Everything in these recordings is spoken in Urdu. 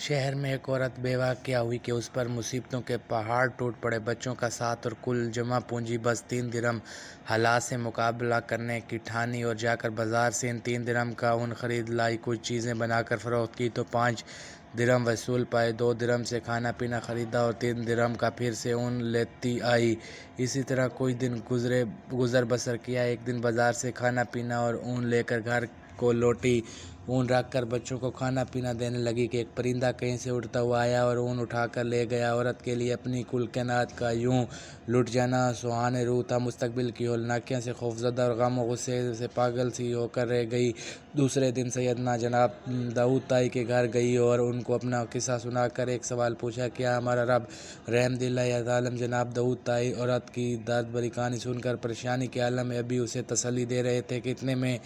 شہر میں ایک عورت بیوہ کیا ہوئی کہ اس پر مصیبتوں کے پہاڑ ٹوٹ پڑے۔ بچوں کا ساتھ اور کل جمع پونجی بس 3 درہم۔ حالات سے مقابلہ کرنے کی ٹھانی اور جا کر بازار سے ان 3 درہم کا اون خرید لائی۔ کچھ چیزیں بنا کر فروخت کی تو 5 درہم وصول پائے۔ 2 درہم سے کھانا پینا خریدا اور 3 درہم کا پھر سے اون لیتی آئی۔ اسی طرح کچھ دن گزر بسر کیا۔ ایک دن بازار سے کھانا پینا اور اون لے کر گھر کو لوٹی۔ اون رکھ کر بچوں کو کھانا پینا دینے لگی کہ ایک پرندہ کہیں سے اڑتا ہوا آیا اور اون اٹھا کر لے گیا۔ عورت کے لیے اپنی کل کائنات کا یوں لٹ جانا سوہانح روح تھا۔ مستقبل کی ہولناکیوں سے خوفزدہ اور غم و غصے سے پاگل سی ہو کر رہ گئی۔ دوسرے دن سیدنا جناب داؤد طائی کے گھر گئی اور ان کو اپنا قصہ سنا کر ایک سوال پوچھا، کیا ہمارا رب رحم دل ہے یا ظالم؟ جناب داؤد طائی عورت کی درد بھری کہانی سن کر پریشانی کے عالم میں ابھی اسے تسلی دے رہے تھے کہ اتنے میں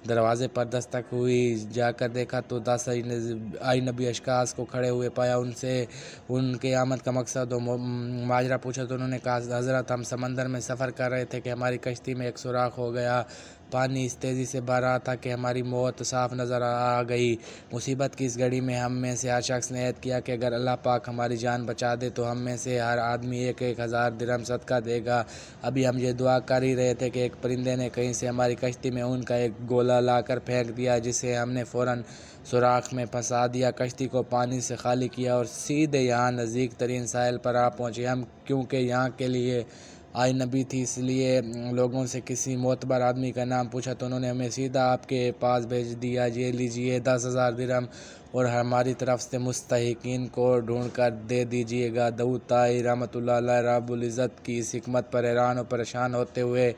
دروازے پر دستک ہوئی۔ جا کر دیکھا تو 10 اجنبی اشخاص کو کھڑے ہوئے پایا۔ ان سے ان کے آمد کا مقصد و ماجرا پوچھا تو انہوں نے کہا، حضرت ہم سمندر میں سفر کر رہے تھے کہ ہماری کشتی میں ایک سوراخ ہو گیا۔ پانی اس تیزی سے بہہ رہا تھا کہ ہماری موت صاف نظر آ گئی۔ مصیبت کی اس گھڑی میں ہم میں سے ہر شخص نے عہد کیا کہ اگر اللہ پاک ہماری جان بچا دے تو ہم میں سے ہر آدمی 1000 درہم صدقہ دے گا۔ ابھی ہم یہ دعا کر ہی رہے تھے کہ ایک پرندے نے کہیں سے ہماری کشتی میں اون کا ایک گولا لا کر پھینک دیا، جسے ہم نے فوراً سوراخ میں پھنسا دیا، کشتی کو پانی سے خالی کیا اور سیدھے یہاں نزدیک ترین ساحل پر آ پہنچے۔ ہم کیونکہ یہاں کے لیے اجنبی تھی اس لیے لوگوں سے کسی معتبر آدمی کا نام پوچھا تو انہوں نے ہمیں سیدھا آپ کے پاس بھیج دیا۔ یہ لیجئے 10,000 درہم اور ہماری طرف سے مستحقین کو ڈھونڈ کر دے دیجئے گا۔ داؤد طائی رحمۃ اللہ علیہ رب العزت کی اس حکمت پر حیران و پریشان ہوتے ہوئے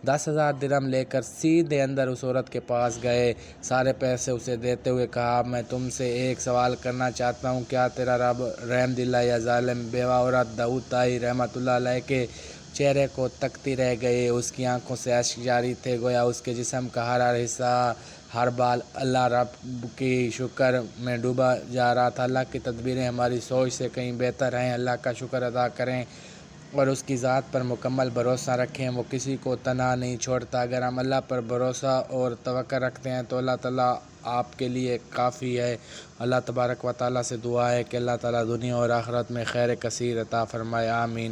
10,000 درہم لے کر سیدھے اندر اس عورت کے پاس گئے۔ سارے پیسے اسے دیتے ہوئے کہا، میں تم سے ایک سوال کرنا چاہتا ہوں، کیا تیرا رب رحم دل ہے یا ظالم؟ بیوہ عورت داؤد طائی رحمۃ اللہ علیہ کے چہرے کو تکتی رہ گئی۔ اس کی آنکھوں سے اشک جاری تھے، گویا اس کے جسم کا ہر حصہ ہر بال اللہ رب کی شکر میں ڈوبا جا رہا تھا۔ اللہ کی تدبیریں ہماری سوچ سے کہیں بہتر ہیں۔ اللہ کا شکر ادا کریں اور اس کی ذات پر مکمل بھروسہ رکھیں، وہ کسی کو تنہا نہیں چھوڑتا۔ اگر ہم اللہ پر بھروسہ اور توکل رکھتے ہیں تو اللہ تعالیٰ آپ کے لیے کافی ہے۔ اللہ تبارک و تعالیٰ سے دعا ہے کہ اللہ تعالیٰ دنیا اور آخرت میں خیر کثیر عطا فرمائے، آمین۔